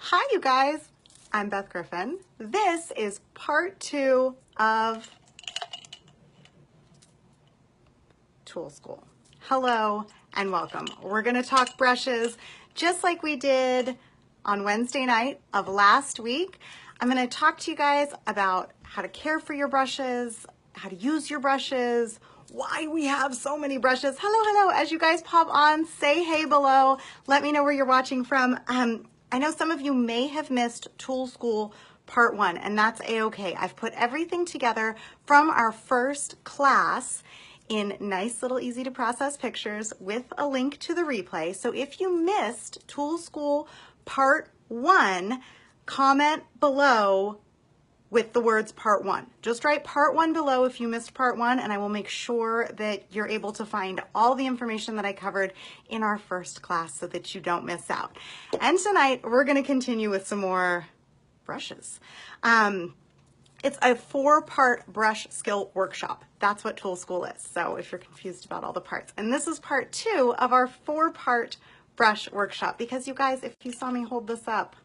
Hi, you guys. I'm Beth Griffin. This is part 2 of Tool School. Hello and welcome. We're going to talk brushes just like we did on Wednesday night of last week. I'm going to talk to you guys about how to care for your brushes, how to use your brushes, why we have so many brushes. Hello. As you guys pop on, say hey below. Let me know where you're watching from. I know some of you may have missed Tool School Part 1, and that's a-okay. I've put everything together from our first class in nice little easy to process pictures with a link to the replay. So if you missed Tool School Part 1, comment below with the words Part 1. Just write Part 1 below if you missed Part 1, and I will make sure that you're able to find all the information that I covered in our first class so that you don't miss out. And tonight, we're going to continue with some more brushes. It's a 4-part brush skill workshop. That's what Tool School is, so if you're confused about all the parts. And this is part 2 of our 4-part brush workshop, because you guys, if you saw me hold this up,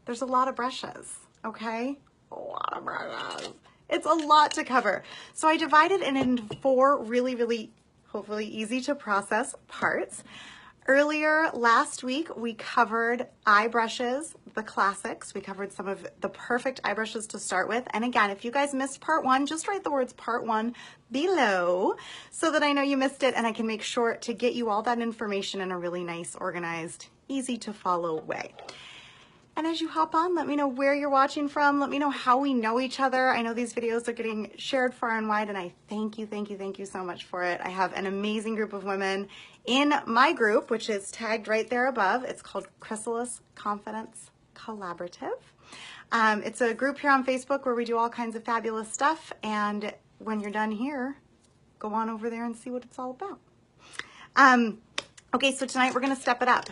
there's a lot of brushes. Okay, a lot of brushes. It's a lot to cover. So I divided it into 4 really, hopefully easy to process parts. Earlier last week, we covered eye brushes, the classics. We covered some of the perfect eye brushes to start with. And again, if you guys missed Part 1, just write the words Part 1 below so that I know you missed it and I can make sure to get you all that information in a really nice, organized, easy to follow way. And as you hop on, let me know where you're watching from. Let me know how we know each other. I know these videos are getting shared far and wide, and I thank you so much for it. I have an amazing group of women in my group, which is tagged right there above. It's called Chrysalis Confidence Collaborative. It's a group here on Facebook where we do all kinds of fabulous stuff. And when you're done here, go on over there and see what it's all about. Okay, so tonight we're going to step it up.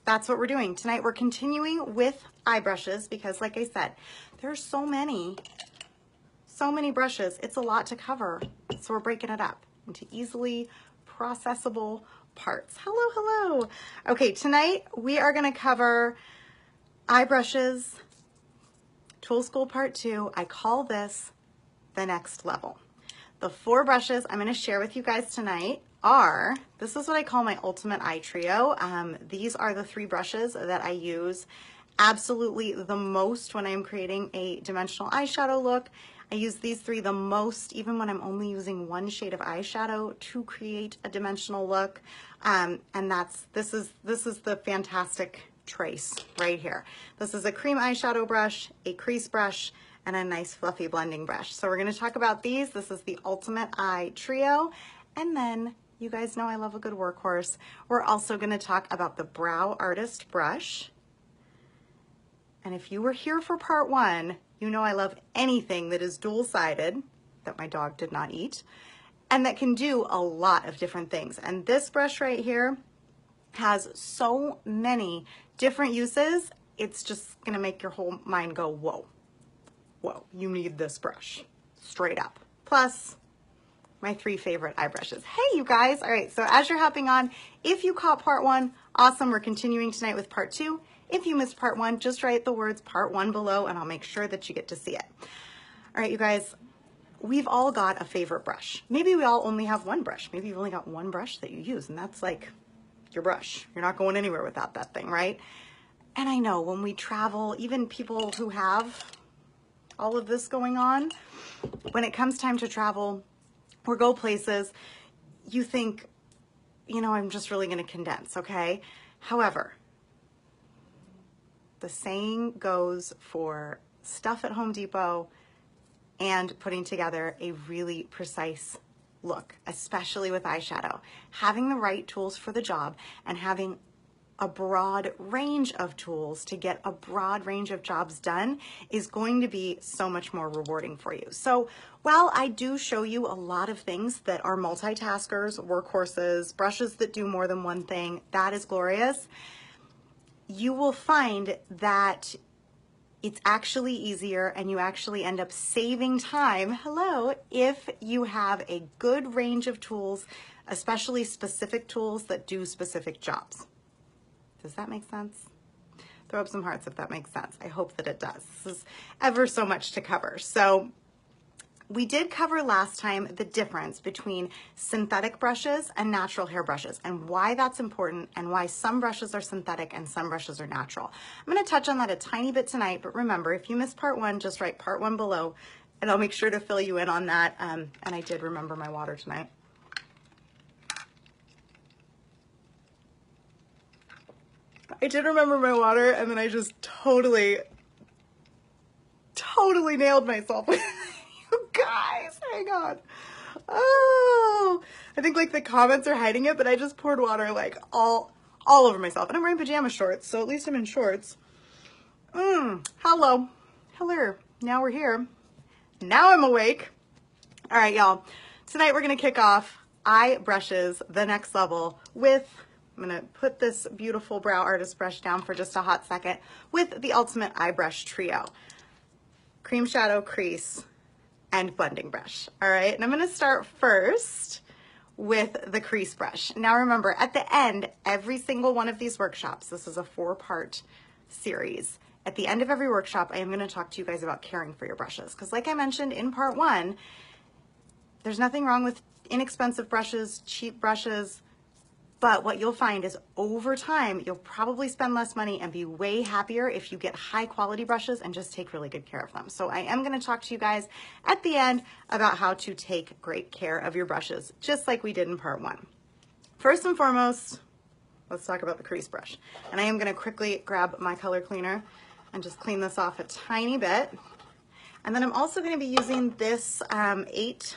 That's what we're doing. Tonight we're continuing with eye brushes because, like I said, there's so many brushes. It's a lot to cover. So we're breaking it up into easily processable parts. Hello. Okay, tonight we are going to cover eye brushes, Tool School Part 2. I call this the next level. The 4 brushes I'm going to share with you guys tonight are, this is what I call my ultimate eye trio. These are the 3 brushes that I use absolutely the most when I'm creating a dimensional eyeshadow look. I use these 3 the most, even when I'm only using 1 shade of eyeshadow to create a dimensional look. And this is the fantastic trace right here. This is a cream eyeshadow brush, a crease brush, and a nice fluffy blending brush. So we're going to talk about these. This is the ultimate eye trio. And then you guys know I love a good workhorse. We're also going to talk about the Brow Artist brush. And if you were here for Part 1, you know I love anything that is dual-sided, that my dog did not eat, and that can do a lot of different things. And this brush right here has so many different uses, it's just going to make your whole mind go, whoa, you need this brush, straight up. Plus, my 3 favorite eye brushes. Hey, you guys. All right, so as you're hopping on, if you caught Part 1, awesome. We're continuing tonight with Part 2. If you missed Part 1, just write the words Part 1 below, and I'll make sure that you get to see it. All right, you guys, we've all got a favorite brush. Maybe we all only have 1 brush. Maybe you've only got 1 brush that you use, and that's like your brush. You're not going anywhere without that thing, right? And I know when we travel, even people who have all of this going on, when it comes time to travel or go places, you think, you know, I'm just really going to condense, okay? However, the saying goes for stuff at Home Depot and putting together a really precise look, especially with eyeshadow. Having the right tools for the job and having a broad range of tools to get a broad range of jobs done is going to be so much more rewarding for you. So while I do show you a lot of things that are multitaskers, workhorses, brushes that do more than one thing, that is glorious, you will find that it's actually easier and you actually end up saving time, if you have a good range of tools, especially specific tools that do specific jobs. Does that make sense? Throw up some hearts if that makes sense. I hope that it does. This is ever so much to cover. So we did cover last time the difference between synthetic brushes and natural hair brushes and why that's important and why some brushes are synthetic and some brushes are natural. I'm going to touch on that a tiny bit tonight, but remember, if you missed part one, just write part one below and I'll make sure to fill you in on that. And I did remember my water tonight. I did remember my water and then I just totally nailed myself. You guys, hang on. Oh, I think like the comments are hiding it, but I just poured water like all over myself. And I'm wearing pajama shorts, so at least I'm in shorts. Hello. Now we're here. Now I'm awake. All right, y'all. Tonight we're going to kick off eye brushes, the next level, with, I'm going to put this beautiful brow artist brush down for just a hot second, with the Ultimate Eye Brush Trio. Cream shadow, crease, and blending brush. All right, and I'm going to start first with the crease brush. Now remember, at the end, every single one of these workshops, this is a 4-part series. At the end of every workshop, I am going to talk to you guys about caring for your brushes. Because like I mentioned in part one, there's nothing wrong with inexpensive brushes, cheap brushes, but what you'll find is over time, you'll probably spend less money and be way happier if you get high quality brushes and just take really good care of them. So I am going to talk to you guys at the end about how to take great care of your brushes, just like we did in part one. First and foremost, let's talk about the crease brush. And I am going to quickly grab my color cleaner and just clean this off a tiny bit. And then I'm also going to be using this 8-pan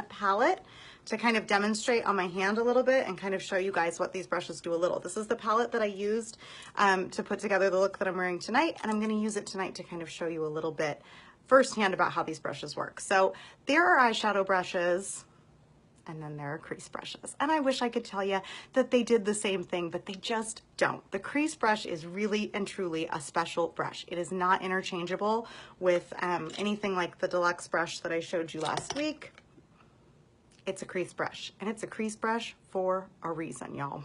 palette to kind of demonstrate on my hand a little bit and kind of show you guys what these brushes do a little. This is the palette that I used to put together the look that I'm wearing tonight, and I'm going to use it tonight to kind of show you a little bit firsthand about how these brushes work. So there are eyeshadow brushes, and then there are crease brushes. And I wish I could tell you that they did the same thing, but they just don't. The crease brush is really and truly a special brush. It is not interchangeable with anything like the deluxe brush that I showed you last week. It's a crease brush, and it's a crease brush for a reason, y'all.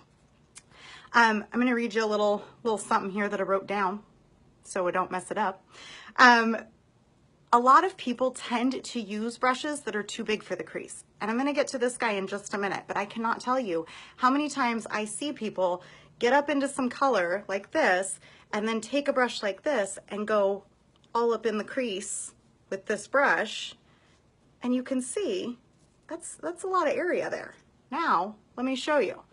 I'm going to read you a little something here that I wrote down so I don't mess it up. A lot of people tend to use brushes that are too big for the crease. And I'm going to get to this guy in just a minute, but I cannot tell you how many times I see people get up into some color like this and then take a brush like this and go all up in the crease with this brush. And you can see that's a lot of area there. Now, let me show you.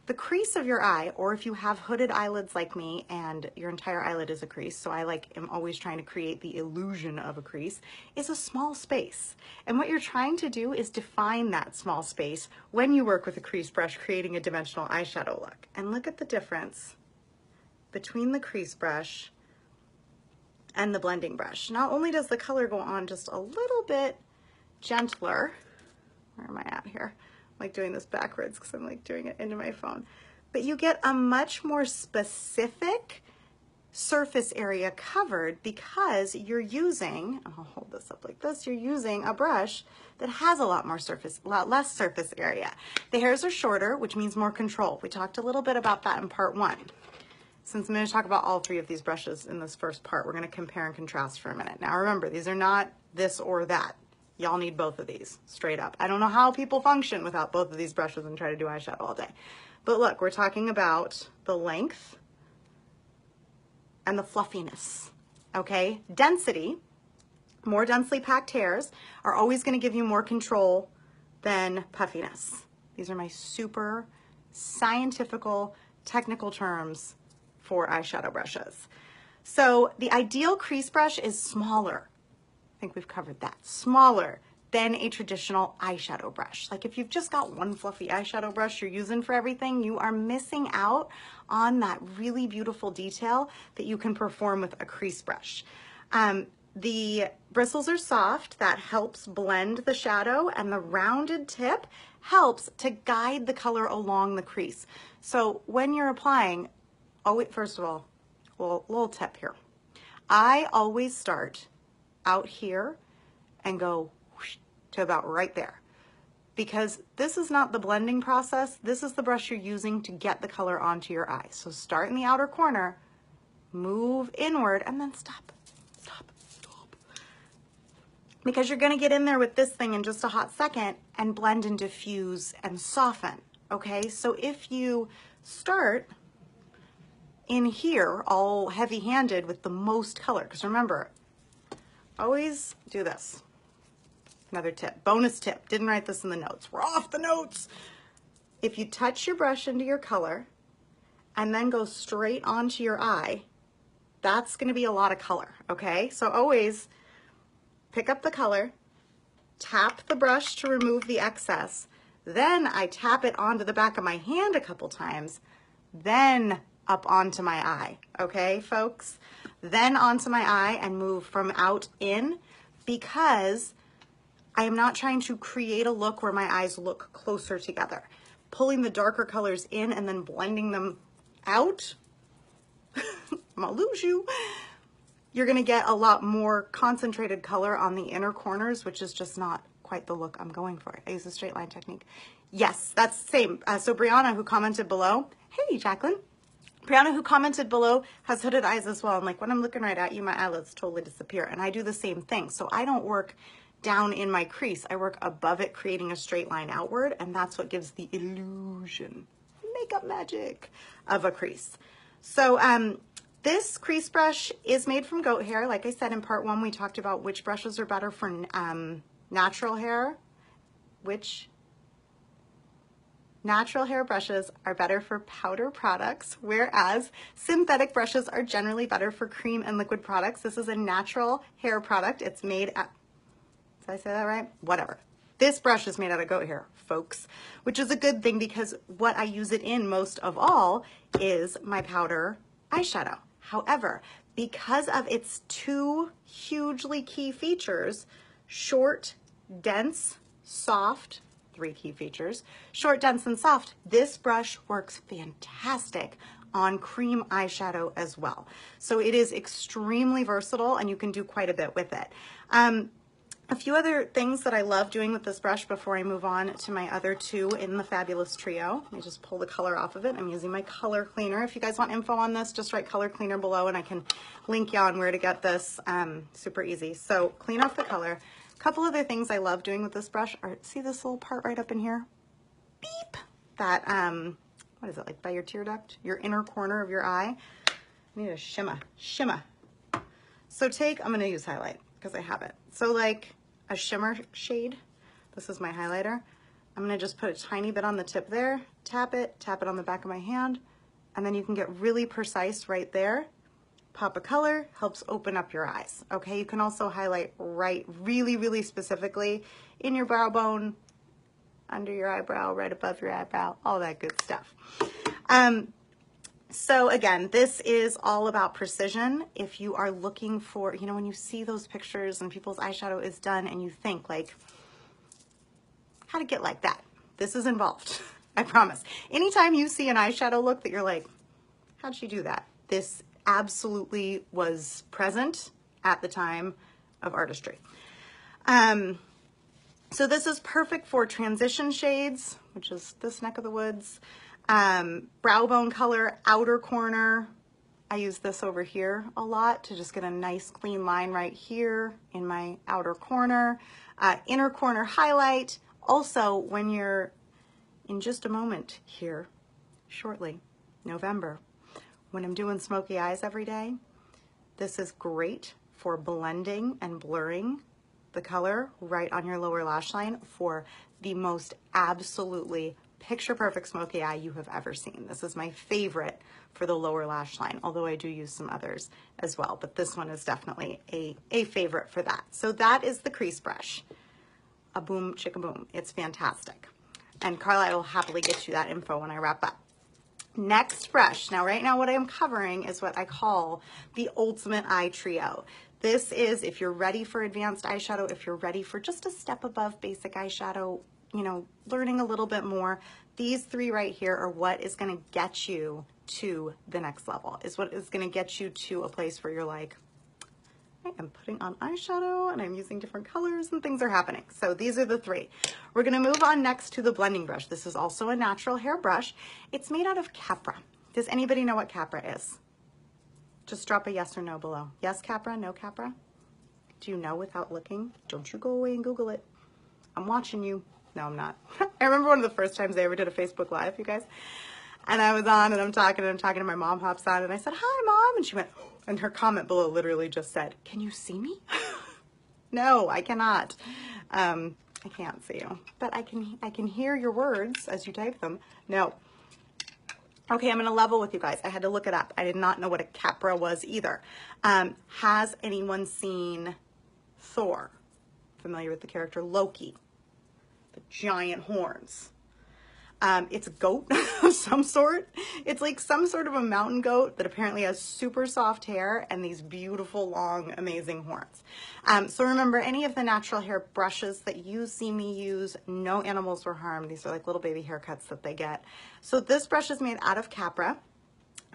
The crease of your eye, or if you have hooded eyelids like me and your entire eyelid is a crease, so I am always trying to create the illusion of a crease, is a small space. And what you're trying to do is define that small space when you work with a crease brush, creating a dimensional eyeshadow look. And look at the difference between the crease brush and the blending brush. Not only does the color go on just a little bit gentler, where am I at here? I'm like doing this backwards because I'm like doing it into my phone, but you get a much more specific surface area covered because you're using, I'll hold this up like this, you're using a brush that has a lot less surface area. The hairs are shorter, which means more control. We talked a little bit about that in part one. Since I'm going to talk about all 3 of these brushes in this first part, we're going to compare and contrast for a minute. Now remember, these are not this or that. Y'all need both of these, straight up. I don't know how people function without both of these brushes and try to do eyeshadow all day. But look, we're talking about the length and the fluffiness, okay? Density, more densely packed hairs are always gonna give you more control than puffiness. These are my super scientifical, technical terms for eyeshadow brushes. So the ideal crease brush is smaller. I think we've covered that. Smaller than a traditional eyeshadow brush. Like if you've just got one fluffy eyeshadow brush you're using for everything, you are missing out on that really beautiful detail that you can perform with a crease brush. The bristles are soft, that helps blend the shadow, and the rounded tip helps to guide the color along the crease. So when you're applying, first of all, little tip here. I always start out here and go whoosh to about right there. because this is not the blending process. This is the brush you're using to get the color onto your eye. So start in the outer corner, move inward, and then stop, stop, stop. Because you're gonna get in there with this thing in just a hot second and blend and diffuse and soften, okay? So if you start in here all heavy-handed with the most color, because remember, always do this. Another tip, bonus tip, didn't write this in the notes. We're off the notes. If you touch your brush into your color and then go straight onto your eye, that's gonna be a lot of color, okay? So always pick up the color, tap the brush to remove the excess, then I tap it onto the back of my hand a couple times, then up onto my eye, okay, folks? Then onto my eye and move from out in, because I am not trying to create a look where my eyes look closer together. Pulling the darker colors in and then blending them out, I'm gonna lose you. You're gonna get a lot more concentrated color on the inner corners, which is just not quite the look I'm going for. I use the straight line technique. Yes, that's the same. So Brianna, who commented below, hey, Jacqueline. Brianna, who commented below, has hooded eyes as well. I'm like, when I'm looking right at you, my eyelids totally disappear. And I do the same thing. So I don't work down in my crease. I work above it, creating a straight line outward. And that's what gives the illusion, makeup magic, of a crease. So this crease brush is made from goat hair. Like I said, in part 1, we talked about which brushes are better for natural hair, which natural hair brushes are better for powder products, whereas synthetic brushes are generally better for cream and liquid products. This is a natural hair product. It's made at, did I say that right? Whatever. This brush is made out of goat hair, folks, which is a good thing because what I use it in most of all is my powder eyeshadow. However, because of its 2 hugely key features, short, dense, soft, 3 key features, short, dense, and soft, this brush works fantastic on cream eyeshadow as well. So it is extremely versatile and you can do quite a bit with it. A few other things that I love doing with this brush before I move on to my other 2 in the fabulous trio. Let me just pull the color off of it. I'm using my color cleaner. If you guys want info on this, just write color cleaner below and I can link you on where to get this. Super easy. So clean off the color. A couple other things I love doing with this brush are, see this little part right up in here? Beep! That, what is it, like by your tear duct? Your inner corner of your eye. I need a shimmer. So take, I'm gonna use highlight because I have it. So like a shimmer shade, this is my highlighter. I'm gonna just put a tiny bit on the tip there, tap it on the back of my hand, and then you can get really precise right there. Pop a color, helps open up your eyes, okay? You can also highlight right really specifically in your brow bone, under your eyebrow, right above your eyebrow, all that good stuff. So again, this is all about precision. If you are looking for, you know, when you see those pictures and people's eyeshadow is done and you think like, how to get like that? This is involved, I promise. Anytime you see an eyeshadow look that you're like, how'd she do that? This absolutely was present at the time of artistry. So this is perfect for transition shades, which is this neck of the woods. Brow bone color, outer corner. I use this over here a lot to just get a nice clean line right here in my outer corner. Inner corner highlight. Also, when you're in just a moment here, shortly, November, when I'm doing smoky eyes every day, this is great for blending and blurring the color right on your lower lash line for the most absolutely picture perfect smoky eye you have ever seen. This is my favorite for the lower lash line, although I do use some others as well, but this one is definitely a favorite for that. So that is the crease brush. A boom, chicka boom. It's fantastic. And Carla, I will happily get you that info when I wrap up. Next brush. Now, right now what I am covering is what I call the ultimate eye trio. This is if you're ready for advanced eyeshadow, if you're ready for just a step above basic eyeshadow, you know, learning a little bit more, these 3 right here are what is going to get you to the next level, is what is going to get you to a place where you're like, I am putting on eyeshadow and I'm using different colors and things are happening. So these are the three. We're gonna move on next to the blending brush. This is also a natural hair brush. It's made out of Capra. Does anybody know what Capra is? Just drop a yes or no below. Yes, Capra, no Capra? Do you know without looking? Don't you go away and Google it. I'm watching you. No, I'm not. I remember one of the first times I ever did a Facebook Live, you guys. And I was on and I'm talking and my mom hops on and I said, hi, Mom. And she went, and her comment below literally just said, can you see me? No, I cannot. I can't see you, but I can hear your words as you type them. No. Okay, I'm gonna level with you guys. I had to look it up. I did not know what a Capra was either. Has anyone seen Thor? Familiar with the character Loki? The giant horns. It's a goat of some sort. It's like some sort of a mountain goat that apparently has super soft hair and these beautiful, long, amazing horns. So remember, any of the natural hair brushes that you see me use, no animals were harmed. These are like little baby haircuts that they get. So this brush is made out of Capra.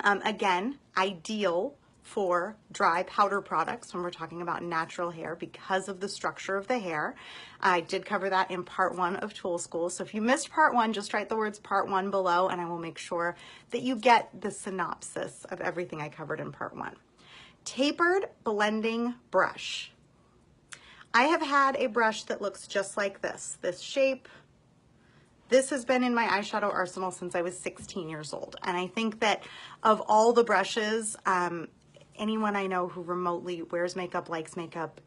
Again, ideal for dry powder products when we're talking about natural hair because of the structure of the hair. I did cover that in part 1 of Tool School. So if you missed part 1, just write the words part 1 below and I will make sure that you get the synopsis of everything I covered in part 1. Tapered blending brush. I have had a brush that looks just like this shape. This has been in my eyeshadow arsenal since I was 16 years old. And I think that of all the brushes, anyone I know who remotely wears makeup, likes makeup,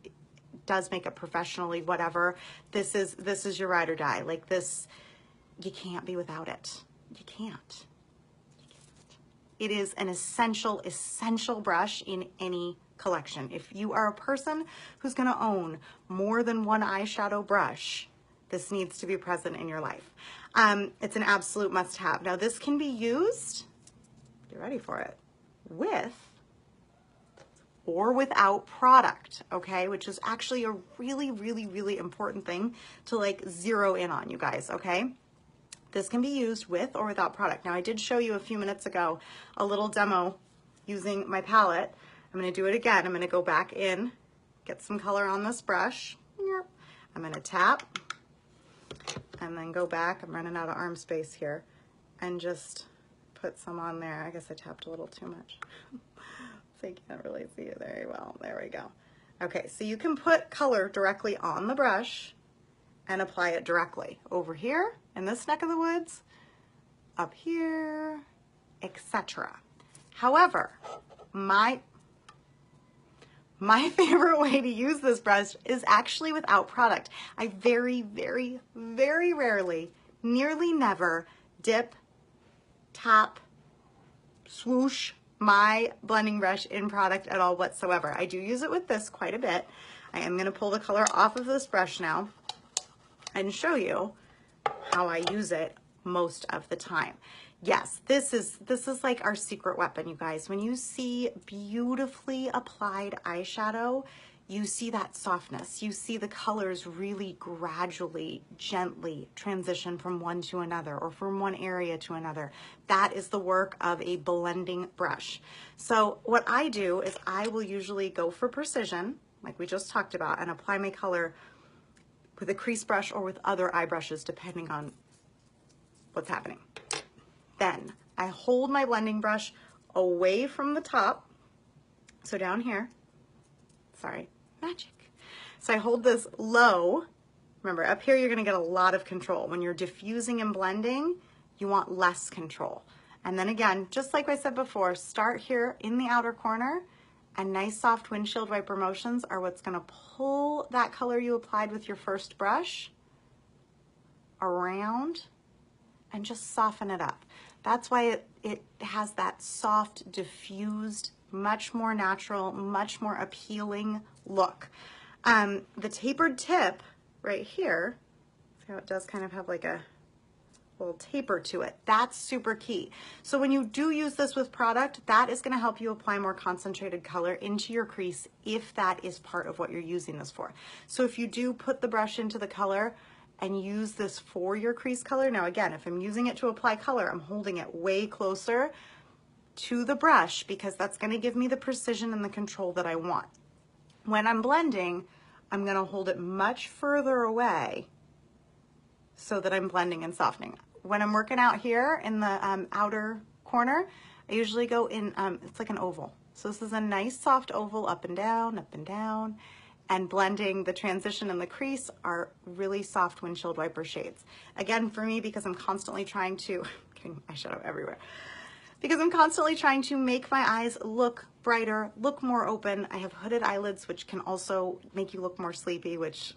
does makeup professionally, whatever, this is your ride or die. Like this, you can't be without it. You can't. It is an essential brush in any collection. If you are a person who's gonna own more than one eyeshadow brush, this needs to be present in your life. It's an absolute must-have. Now this can be used, get ready for it, with or without product, okay? Which is actually a really, really, really important thing to like zero in on, you guys, okay? This can be used with or without product. Now I did show you a few minutes ago a little demo using my palette. I'm gonna do it again. I'm gonna go back in, get some color on this brush. I'm gonna tap and then go back. I'm running out of arm space here and just put some on there. I guess I tapped a little too much. So you can't really see it very well. There we go. Okay, so you can put color directly on the brush and apply it directly over here in this neck of the woods, up here, etc. However, my favorite way to use this brush is actually without product. I very, very, very rarely, nearly never dip, tap, swoosh my blending brush in product at all whatsoever. I do use it with this quite a bit. I am going to pull the color off of this brush now and show you how I use it most of the time. Yes, this is like our secret weapon, you guys. When you see beautifully applied eyeshadow, you see that softness. You see the colors really gradually, gently transition from one to another or from one area to another. That is the work of a blending brush. So what I do is I will usually go for precision, like we just talked about, and apply my color with a crease brush or with other eye brushes, depending on what's happening. Then I hold my blending brush away from the top. So down here, sorry, magic. So I hold this low. Remember, up here you're gonna get a lot of control. When you're diffusing and blending, you want less control. And then again, just like I said before, start here in the outer corner, and nice soft windshield wiper motions are what's gonna pull that color you applied with your first brush around and just soften it up. That's why it has that soft, diffused, much more natural, much more appealing look. The tapered tip right here, see how it does kind of have like a little taper to it. That's super key. So when you do use this with product, that is gonna help you apply more concentrated color into your crease if that is part of what you're using this for. So if you do put the brush into the color and use this for your crease color, now again, if I'm using it to apply color, I'm holding it way closer to the brush because that's gonna give me the precision and the control that I want. When I'm blending, I'm gonna hold it much further away so that I'm blending and softening. When I'm working out here in the outer corner, I usually go in, it's like an oval. So this is a nice soft oval, up and down, and blending. The transition and the crease are really soft windshield wiper shades. Again, for me, because I'm constantly trying to, getting eyeshadow everywhere, because I'm constantly trying to make my eyes look brighter, look more open. I have hooded eyelids, which can also make you look more sleepy, which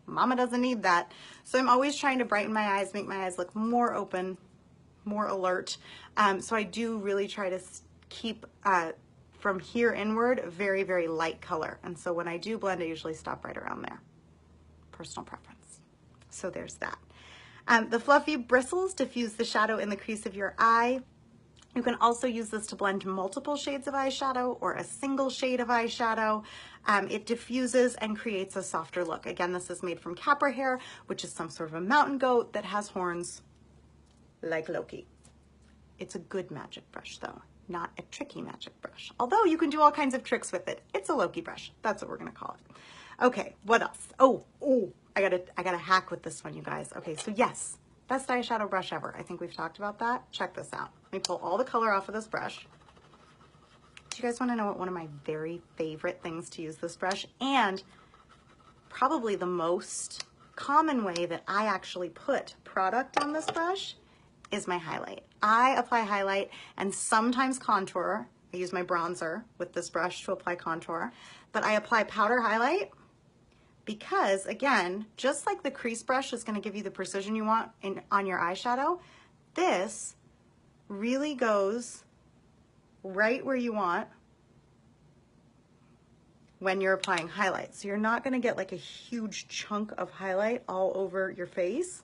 mama doesn't need that. So I'm always trying to brighten my eyes, make my eyes look more open, more alert. So I do really try to keep from here inward very, very light color. And so when I do blend, I usually stop right around there. Personal preference. So there's that. The fluffy bristles diffuse the shadow in the crease of your eye. You can also use this to blend multiple shades of eyeshadow or a single shade of eyeshadow. It diffuses and creates a softer look. Again, this is made from capra hair, which is some sort of a mountain goat that has horns like Loki. It's a good magic brush though, not a tricky magic brush. Although you can do all kinds of tricks with it. It's a Loki brush. That's what we're gonna call it. Okay, what else? Oh, I gotta hack with this one, you guys. Okay, so yes, best eyeshadow brush ever. I think we've talked about that. Check this out. Let me pull all the color off of this brush. Do you guys want to know what one of my very favorite things to use this brush, and probably the most common way that I actually put product on this brush, is my highlight. I apply highlight and sometimes contour. I use my bronzer with this brush to apply contour, but I apply powder highlight because, again, just like the crease brush is going to give you the precision you want on your eyeshadow, this really goes right where you want when you're applying highlight. So you're not going to get like a huge chunk of highlight all over your face.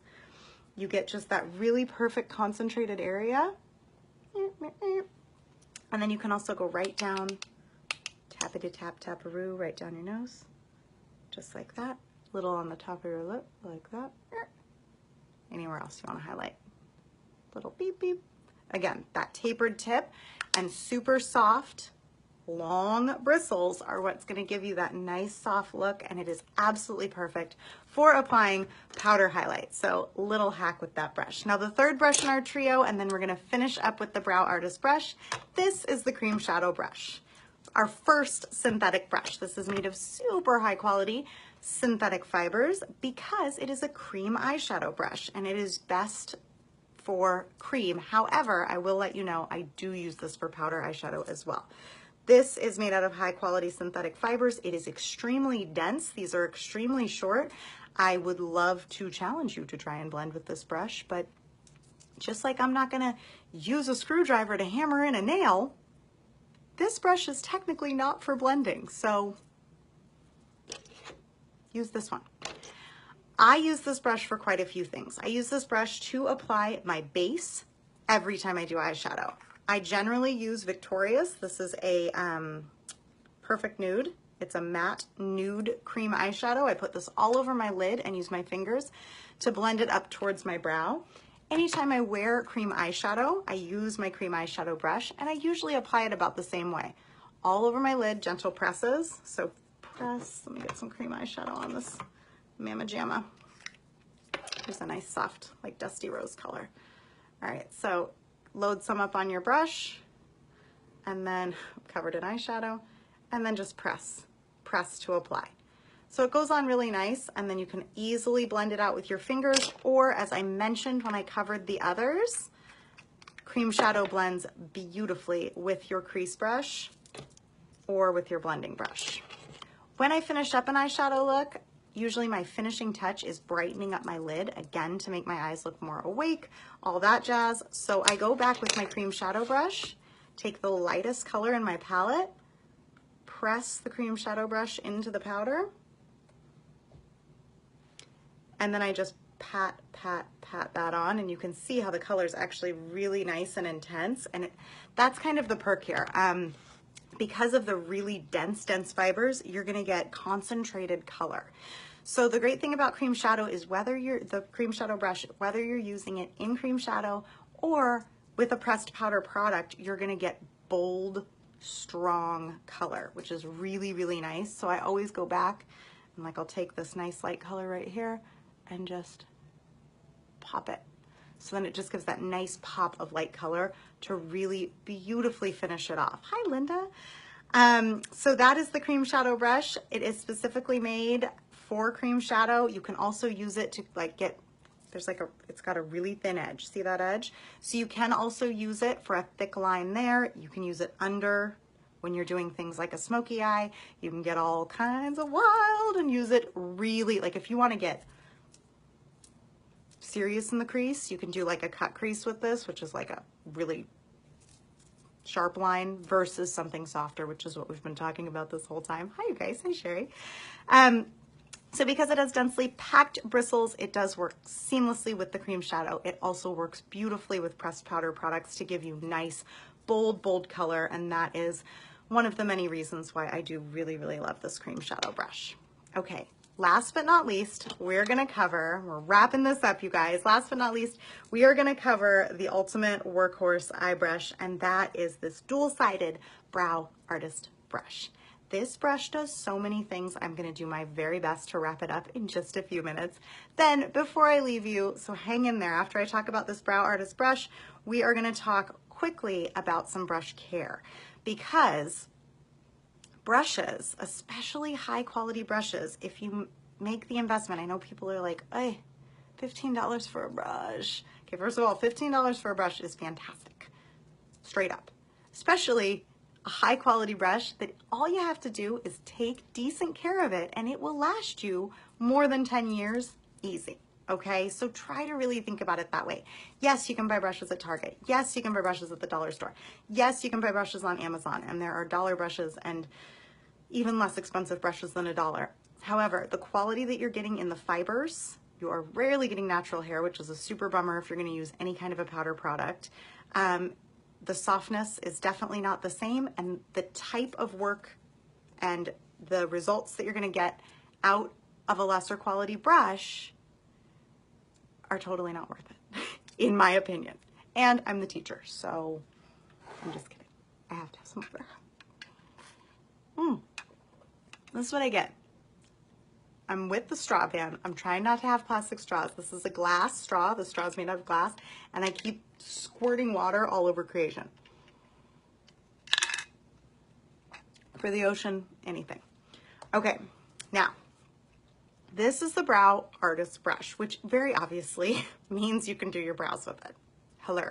You get just that really perfect concentrated area. And then you can also go right down, taparoo, right down your nose, just like that. Little on the top of your lip, like that. Anywhere else you want to highlight. Little beep beep. Again, that tapered tip and super soft, long bristles are what's going to give you that nice soft look, and it is absolutely perfect for applying powder highlight. So little hack with that brush. Now the third brush in our trio, and then we're going to finish up with the Brow Artist brush. This is the Cream Shadow brush, our first synthetic brush. This is made of super high quality synthetic fibers because it is a cream eyeshadow brush, and it is best for cream. However, I will let you know I do use this for powder eyeshadow as well. This is made out of high quality synthetic fibers. It is extremely dense. These are extremely short. I would love to challenge you to try and blend with this brush, but just like I'm not gonna use a screwdriver to hammer in a nail, this brush is technically not for blending, so use this one. I use this brush for quite a few things. I use this brush to apply my base every time I do eyeshadow. I generally use Victoria's. This is a Perfect Nude. It's a matte nude cream eyeshadow. I put this all over my lid and use my fingers to blend it up towards my brow. Anytime I wear cream eyeshadow, I use my cream eyeshadow brush, and I usually apply it about the same way. All over my lid, gentle presses. So press, let me get some cream eyeshadow on this Mama Jamma. Here's a nice soft, like dusty rose color. All right, so load some up on your brush, and then covered in eyeshadow, and then just press to apply. So it goes on really nice, and then you can easily blend it out with your fingers, or as I mentioned when I covered the others, Cream Shadow blends beautifully with your crease brush or with your blending brush. When I finish up an eyeshadow look, usually my finishing touch is brightening up my lid, again, to make my eyes look more awake, all that jazz. So I go back with my Cream Shadow brush, take the lightest color in my palette, press the Cream Shadow brush into the powder, and then I just pat that on, and you can see how the color is actually really nice and intense. And that's kind of the perk here. Because of the really dense fibers, you're gonna get concentrated color. So the great thing about Cream Shadow is the Cream Shadow brush, whether you're using it in Cream Shadow or with a pressed powder product, you're gonna get bold strong color, which is really, really nice. So I always go back and like I'll take this nice light color right here and just pop it. So then it just gives that nice pop of light color to really beautifully finish it off. Hi, Linda. So that is the cream shadow brush. It is specifically made for cream shadow. You can also use it to like get, there's like it's got a really thin edge. See that edge? So you can also use it for a thick line there. You can use it under when you're doing things like a smoky eye. You can get all kinds of wild and use it really, like if you want to get serious in the crease, you can do like a cut crease with this, which is like a really sharp line versus something softer, which is what we've been talking about this whole time. Hi, you guys. Hi, Sherry. So because it has densely packed bristles, it does work seamlessly with the cream shadow. It also works beautifully with pressed powder products to give you nice, bold color. And that is one of the many reasons why I do really, really love this cream shadow brush. Okay. Last but not least, we're wrapping this up, you guys. Last but not least, we are gonna cover the ultimate workhorse eye brush, and that is this dual-sided brow artist brush. This brush does so many things. I'm gonna do my very best to wrap it up in just a few minutes. Then before I leave you, so hang in there, after I talk about this brow artist brush, we are gonna talk quickly about some brush care, because brushes, especially high quality brushes, if you make the investment, I know people are like, hey, $15 for a brush. Okay, first of all, $15 for a brush is fantastic, straight up. Especially a high quality brush that all you have to do is take decent care of it and it will last you more than 10 years easy. Okay, so try to really think about it that way. Yes, you can buy brushes at Target. Yes, you can buy brushes at the dollar store. Yes, you can buy brushes on Amazon, and there are dollar brushes and even less expensive brushes than $1. However, the quality that you're getting in the fibers, you are rarely getting natural hair, which is a super bummer if you're going to use any kind of a powder product. The softness is definitely not the same, and the type of work and the results that you're going to get out of a lesser quality brush are totally not worth it, in my opinion. And I'm the teacher, so I'm just kidding. I have to have some water. This is what I get. I'm with the straw pan. I'm trying not to have plastic straws. This is a glass straw. The straw is made out of glass, and I keep squirting water all over creation. For the ocean, anything. Okay, now, this is the brow artist brush, which very obviously means you can do your brows with it. Hello.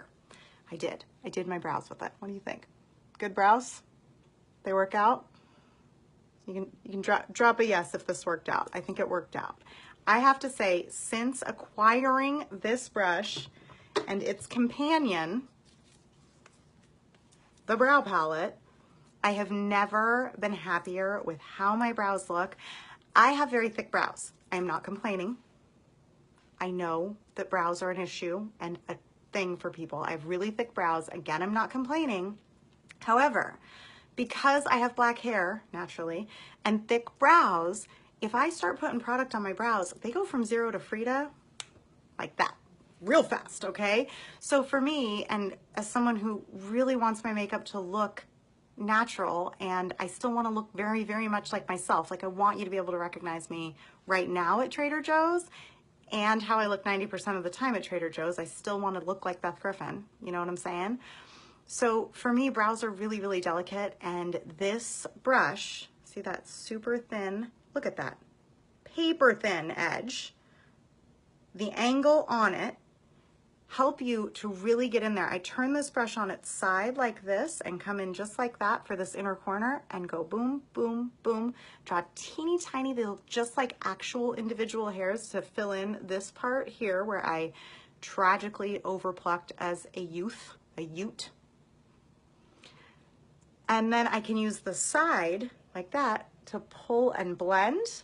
I did my brows with it. What do you think? Good brows? They work out? You can drop a yes if this worked out. I think it worked out. I have to say, since acquiring this brush and its companion, the brow palette, I have never been happier with how my brows look. I have very thick brows. I am not complaining. I know that brows are an issue and a thing for people. I have really thick brows. Again, I'm not complaining. However, because I have black hair, naturally, and thick brows, if I start putting product on my brows, they go from 0 to Frida like that, real fast, okay? So for me, and as someone who really wants my makeup to look natural, and I still want to look very, very much like myself, like I want you to be able to recognize me right now at Trader Joe's, and how I look 90% of the time at Trader Joe's, I still want to look like Beth Griffin, you know what I'm saying? So for me, brows are really, really delicate, and this brush, see that super thin, look at that, paper thin edge, the angle on it, help you to really get in there. I turn this brush on its side like this and come in just like that for this inner corner and go boom, boom, boom, draw teeny tiny, they look just like actual individual hairs to fill in this part here where I tragically overplucked as a ute. And then I can use the side like that to pull and blend.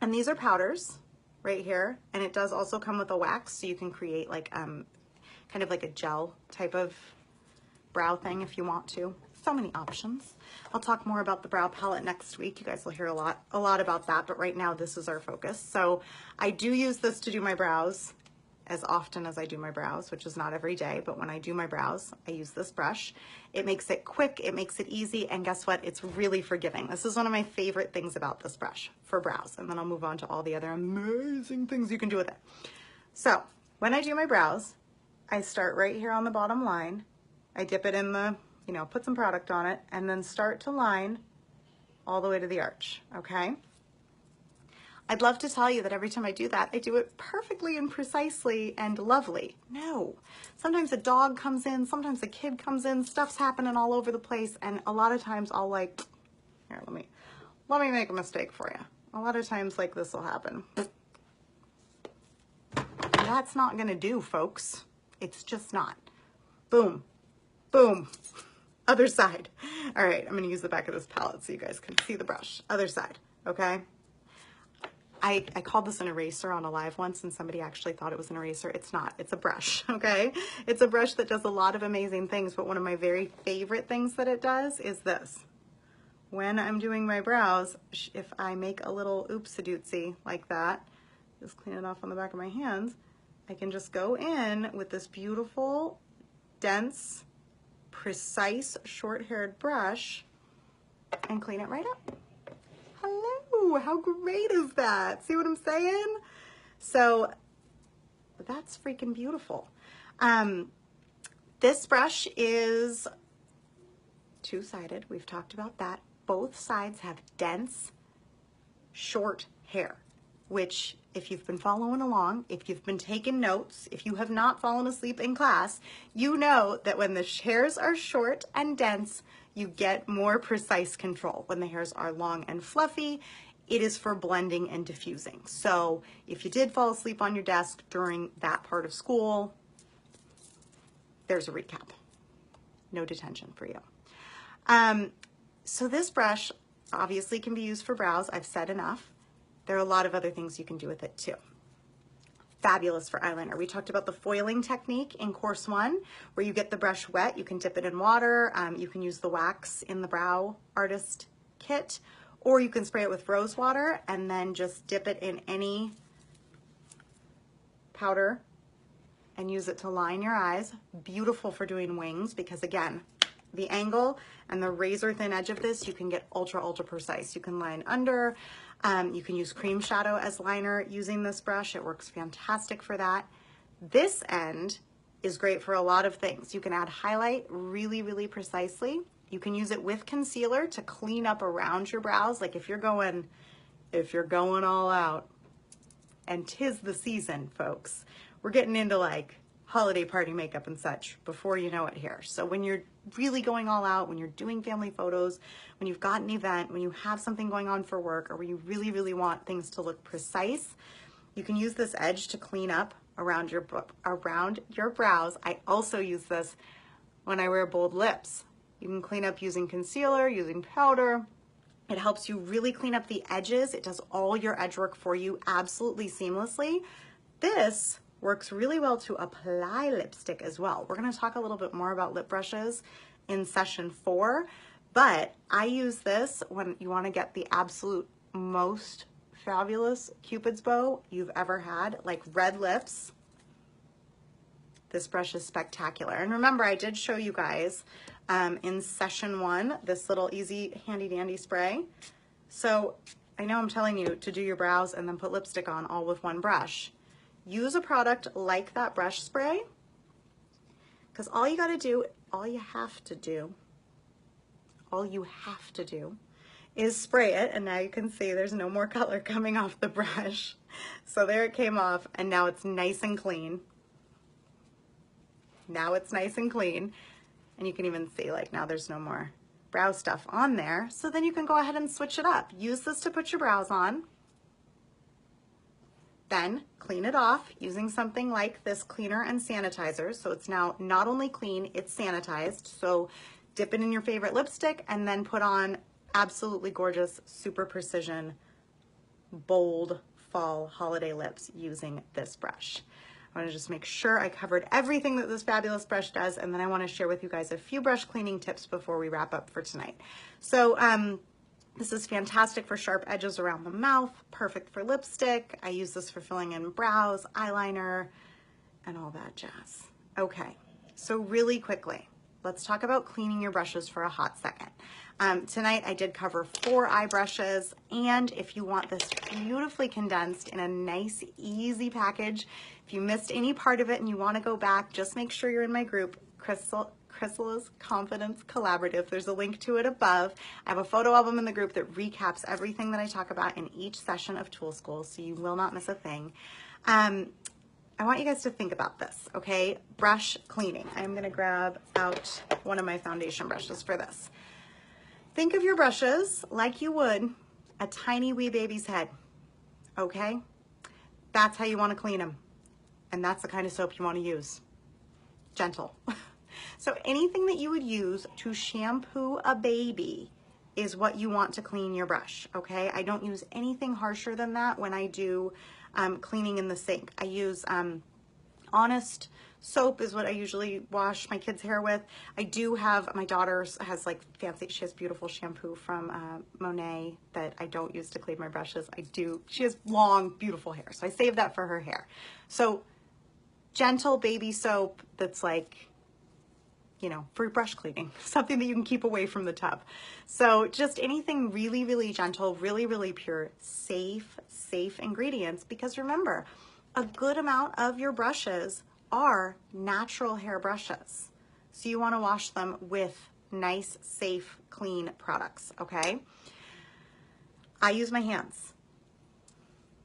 And these are powders right here. And it does also come with a wax, so you can create like kind of like a gel type of brow thing if you want to. So many options. I'll talk more about the brow palette next week. You guys will hear a lot about that, but right now this is our focus. So I do use this to do my brows as often as I do my brows, which is not every day, but when I do my brows, I use this brush. It makes it quick, it makes it easy, and guess what? It's really forgiving. This is one of my favorite things about this brush for brows, and then I'll move on to all the other amazing things you can do with it. So when I do my brows, I start right here on the bottom line. I dip it in the, put some product on it, and then start to line all the way to the arch, okay? I'd love to tell you that every time I do that, I do it perfectly and precisely and lovely. No. Sometimes a dog comes in, sometimes a kid comes in, stuff's happening all over the place, and a lot of times I'll like, here, let me make a mistake for you. A lot of times like this will happen. That's not gonna do, folks. It's just not. Boom, boom. Other side. All right, I'm gonna use the back of this palette so you guys can see the brush. Other side, okay? I called this an eraser on a live once and somebody actually thought it was an eraser. It's not, it's a brush, okay? It's a brush that does a lot of amazing things, but one of my very favorite things that it does is this. When I'm doing my brows, if I make a little oopsie-dootsie like that, just clean it off on the back of my hands, I can just go in with this beautiful, dense, precise, short-haired brush and clean it right up. Hello, how great is that? See what I'm saying? So that's freaking beautiful. This brush is two-sided. We've talked about that. Both sides have dense, short hair, which if you've been following along, if you've been taking notes, if you have not fallen asleep in class, you know that when the hairs are short and dense, you get more precise control. When the hairs are long and fluffy, it is for blending and diffusing. So if you did fall asleep on your desk during that part of school, there's a recap. No detention for you. So this brush obviously can be used for brows. I've said enough. There are a lot of other things you can do with it too. Fabulous for eyeliner. We talked about the foiling technique in course 1, where you get the brush wet, you can dip it in water, you can use the wax in the brow artist kit, or you can spray it with rose water and then just dip it in any powder and use it to line your eyes. Beautiful for doing wings because again, the angle and the razor thin edge of this, you can get ultra, ultra precise. You can line under, you can use cream shadow as liner using this brush. It works fantastic for that. This end is great for a lot of things. You can add highlight really, really precisely. You can use it with concealer to clean up around your brows. Like if you're going all out, and 'tis the season, folks. We're getting into like holiday party makeup and such before you know it here. So when you're really going all out, when you're doing family photos, when you've got an event, when you have something going on for work, or when you really, really want things to look precise, you can use this edge to clean up around your brows. I also use this when I wear bold lips. You can clean up using concealer, using powder. It helps you really clean up the edges. It does all your edge work for you absolutely seamlessly. This works really well to apply lipstick as well. We're gonna talk a little bit more about lip brushes in session 4, but I use this when you wanna get the absolute most fabulous Cupid's bow you've ever had, like red lips. This brush is spectacular. And remember, I did show you guys in session 1, this little easy handy dandy spray. So I know I'm telling you to do your brows and then put lipstick on all with one brush. Use a product like that brush spray, because all you have to do is spray it, and now you can see there's no more color coming off the brush. So there it came off, and now it's nice and clean. Now it's nice and clean, and you can even see like now there's no more brow stuff on there. So then you can go ahead and switch it up. Use this to put your brows on. Then clean it off using something like this cleaner and sanitizer. So it's now not only clean, it's sanitized. So dip it in your favorite lipstick and then put on absolutely gorgeous, super precision, bold fall holiday lips using this brush. I want to just make sure I covered everything that this fabulous brush does, and then I want to share with you guys a few brush cleaning tips before we wrap up for tonight. So this is fantastic for sharp edges around the mouth, perfect for lipstick. I use this for filling in brows, eyeliner, and all that jazz. Okay, so really quickly, let's talk about cleaning your brushes for a hot second. Tonight I did cover 4 eye brushes, and if you want this beautifully condensed in a nice, easy package, if you missed any part of it and you want to go back, just make sure you're in my group, Chrysalis Confidence Collaborative. There's a link to it above. I have a photo album in the group that recaps everything that I talk about in each session of Tool School, so you will not miss a thing. I want you guys to think about this, okay? Brush cleaning. I'm gonna grab out one of my foundation brushes for this. Think of your brushes like you would a tiny wee baby's head, okay? That's how you wanna clean them. And that's the kind of soap you wanna use. Gentle. So anything that you would use to shampoo a baby is what you want to clean your brush, okay? I don't use anything harsher than that when I do cleaning in the sink. I use Honest soap is what I usually wash my kids' hair with. I do have, my daughter has like fancy, she has beautiful shampoo from Monet that I don't use to clean my brushes. She has long, beautiful hair, so I save that for her hair. So gentle baby soap that's like, you know, for brush cleaning, something that you can keep away from the tub. So just anything really, really gentle, really, really pure, safe ingredients, because remember, a good amount of your brushes are natural hair brushes. So you want to wash them with nice, safe, clean products, okay? I use my hands.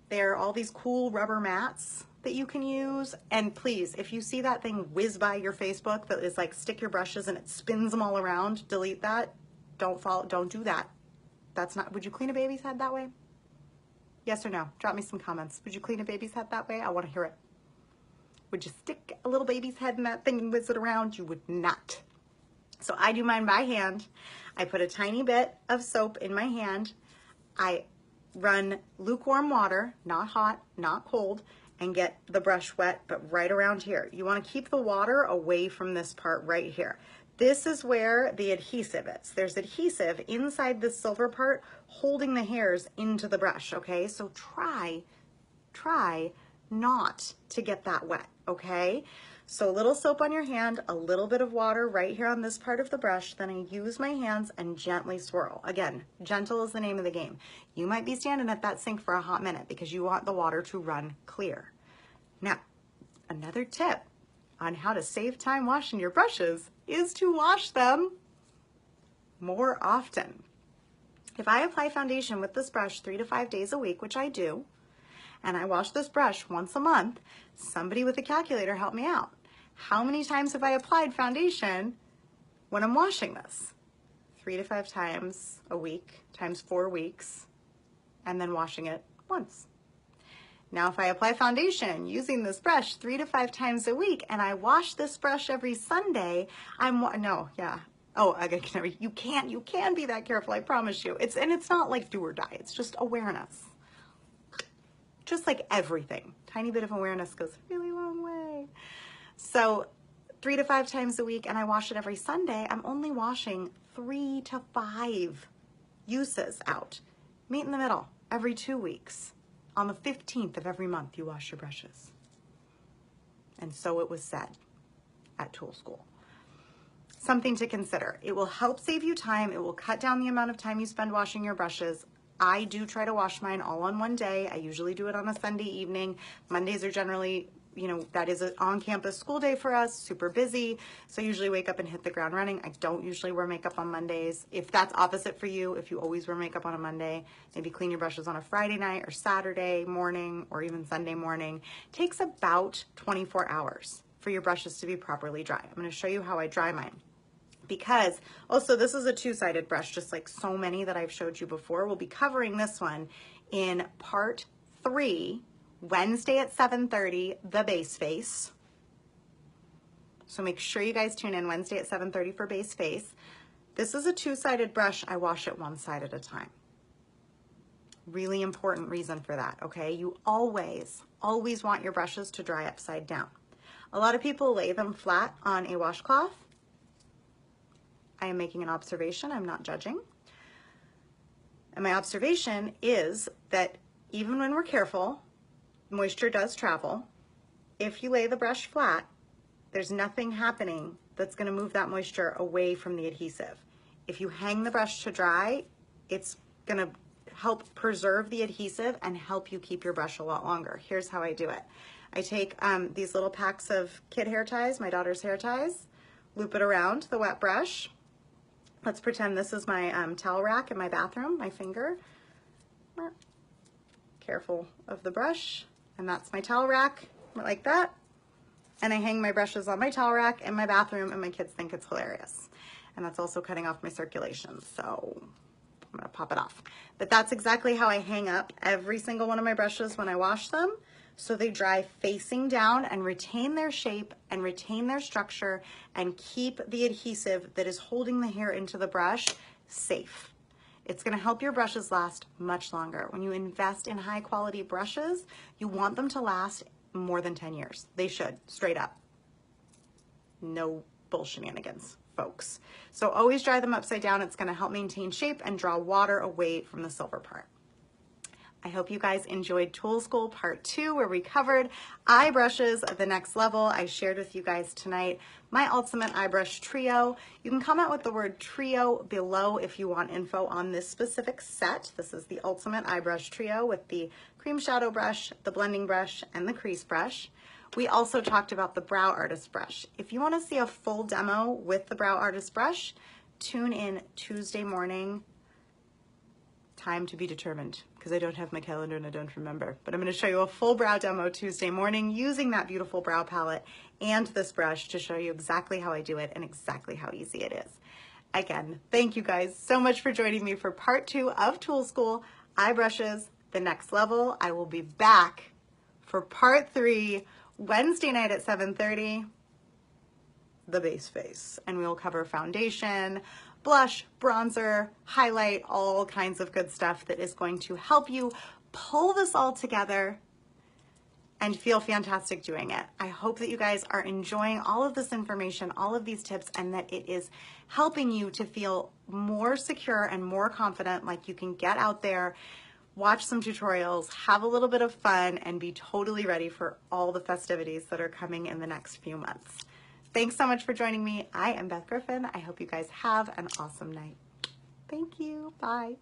There are all these cool rubber mats that you can use. And please, if you see that thing whiz by your Facebook that is like stick your brushes and it spins them all around, delete that. Don't do that. That's not, would you clean a baby's head that way? Yes or no? Drop me some comments. Would you clean a baby's head that way? I want to hear it. Would you stick a little baby's head in that thing and whiz it around? You would not. So I do mine by hand. I put a tiny bit of soap in my hand. I run lukewarm water, not hot, not cold, and get the brush wet, but right around here. You want to keep the water away from this part right here. This is where the adhesive is. There's adhesive inside this silver part holding the hairs into the brush, okay? So try not to get that wet, okay? So a little soap on your hand, a little bit of water right here on this part of the brush, then I use my hands and gently swirl. Again, gentle is the name of the game. You might be standing at that sink for a hot minute because you want the water to run clear. Now, another tip on how to save time washing your brushes is to wash them more often. If I apply foundation with this brush 3 to 5 days a week, which I do, and I wash this brush once a month, somebody with a calculator help me out. How many times have I applied foundation when I'm washing this? 3 to 5 times a week times 4 weeks, and then washing it once. Now, if I apply foundation using this brush 3 to 5 times a week, and I wash this brush every Sunday, you can be that careful, I promise you. It's not like do or die, it's just awareness. Just like everything, tiny bit of awareness goes a really long way. So 3 to 5 times a week, and I wash it every Sunday, I'm only washing 3 to 5 uses out. Meet in the middle every 2 weeks. On the 15th of every month, you wash your brushes. And so it was said at Tool School. Something to consider. It will help save you time. It will cut down the amount of time you spend washing your brushes. I do try to wash mine all on one day. I usually do it on a Sunday evening. Mondays are generally, that is an on-campus school day for us, super busy. So I usually wake up and hit the ground running. I don't usually wear makeup on Mondays. If that's opposite for you, if you always wear makeup on a Monday, maybe clean your brushes on a Friday night or Saturday morning or even Sunday morning. It takes about 24 hours for your brushes to be properly dry. I'm going to show you how I dry mine. Because also this is a 2-sided brush, just like so many that I've showed you before. We'll be covering this one in part 3, Wednesday at 7:30, the base face. So make sure you guys tune in Wednesday at 7:30 for base face. This is a 2-sided brush. I wash it one side at a time. Really important reason for that, okay? You always want your brushes to dry upside down. A lot of people lay them flat on a washcloth. I am making an observation, I'm not judging. And my observation is that even when we're careful, moisture does travel. if you lay the brush flat, there's nothing happening that's going to move that moisture away from the adhesive. If you hang the brush to dry, it's going to help preserve the adhesive and help you keep your brush a lot longer. Here's how I do it. I take these little packs of kid hair ties, my daughter's hair ties, loop it around the wet brush. Let's pretend this is my towel rack in my bathroom, my finger. Careful of the brush. And that's my towel rack, like that. And I hang my brushes on my towel rack in my bathroom, and my kids think it's hilarious. And that's also cutting off my circulation, so I'm gonna pop it off. But that's exactly how I hang up every single one of my brushes when I wash them, so they dry facing down and retain their shape and retain their structure and keep the adhesive that is holding the hair into the brush safe. It's gonna help your brushes last much longer. When you invest in high quality brushes, you want them to last more than 10 years. They should, straight up. No bull shenanigans, folks. So always dry them upside down. It's gonna help maintain shape and draw water away from the silver part. I hope you guys enjoyed Tool School Part 2, where we covered eye brushes at the next level. I shared with you guys tonight my ultimate eye brush trio. You can comment with the word trio below if you want info on this specific set. This is the ultimate eye brush trio with the cream shadow brush, the blending brush, and the crease brush. We also talked about the brow artist brush. If you want to see a full demo with the brow artist brush, tune in Tuesday morning, time to be determined, because I don't have my calendar and I don't remember. But I'm going to show you a full brow demo Tuesday morning using that beautiful brow palette and this brush to show you exactly how I do it and exactly how easy it is. Again, thank you guys so much for joining me for Part 2 of Tool School, Eye Brushes, the next level. I will be back for Part 3 Wednesday night at 7:30, the base face, and we'll cover foundation, blush, bronzer, highlight, all kinds of good stuff that is going to help you pull this all together and feel fantastic doing it. I hope that you guys are enjoying all of this information, all of these tips, and that it is helping you to feel more secure and more confident, like you can get out there, watch some tutorials, have a little bit of fun, and be totally ready for all the festivities that are coming in the next few months. Thanks so much for joining me. I am Beth Griffin. I hope you guys have an awesome night. Thank you. Bye.